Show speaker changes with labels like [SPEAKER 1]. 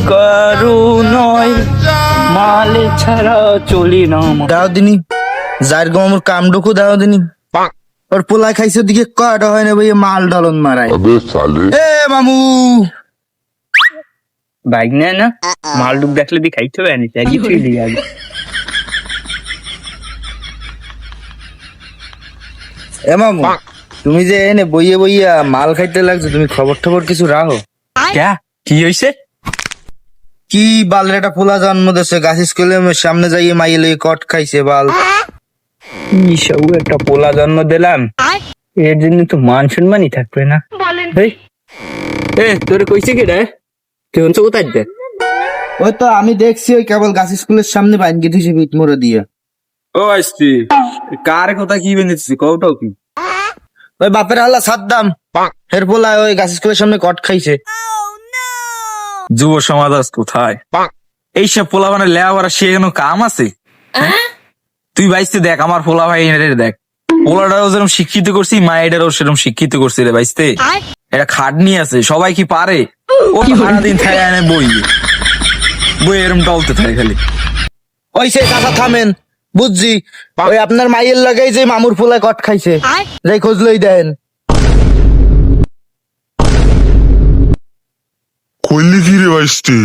[SPEAKER 1] কারু নয়, মালে ছাড়া চলি না।
[SPEAKER 2] দাও দিনি যার গো আমার কামডুকু দাও দিনি ওর পোলা খাইছে দিকে কয়টা হয় না ভাই মাল ঢালন মারায়। এ মামু
[SPEAKER 1] বাইক নেয় না, মালডুক দেখলে দি খাইতে হবে না, চাই তুই দিয়ে আগে।
[SPEAKER 2] এ মামু তুমি যে এনে বইয়ে বইয়া মাল খাইতে লাগছো, তুমি খবর টবর কিছু রাখো।
[SPEAKER 1] ক্যা কি হইছে?
[SPEAKER 2] কি বালের একটা পোলা জন্ম দিচ্ছে গাছ স্কুলের সামনে যাইয়ে মাইয়ে লইয়ে কট খাইছে বাল।
[SPEAKER 1] সব একটা পোলা জন্ম দিলাম, এর জন্য তো মান সম্মানই থাকবে না। তোরে কইছে কি রে? তুই হচ্ছে কোথায় দে?
[SPEAKER 2] ওই তো আমি দেখছি ওই কেবল গাছ স্কুলের সামনে বাইন গেছে পিট মোড়ে দিয়ে।
[SPEAKER 3] ও আসছি কার কথা কি বেঁধেছি কওটাও কি?
[SPEAKER 2] ওই বাপের আল্লাহ সাদ্দাম এর পোলা ওই গাছ স্কুলের সামনে কট খাইছে।
[SPEAKER 3] যুব সমাজ আজ কোথায়? এইসব পোলা মানে লেওয়ার সে কোনো কাম আছে? তুই বাইসতে দেখ আমার পোলা ভাই দেখ, পোলাটাও যেরকম শিক্ষিত করছি মায়েরাও সেরকম শিক্ষিত করছি রে বাইসতে। এটা খাটনি আছে, সবাই কি পারে? ও সারাদিন থাকে এনে বই বই এরম টলতে থাকে খালি।
[SPEAKER 2] ওই সে কাকা থামেন, বুঝছি ওই আপনার মাইয়ের লাগাই যে মামুর পোলায় কট খাইছে, যাই খোঁজ লই দেন।
[SPEAKER 4] কইলি কি রে বাইস্তি?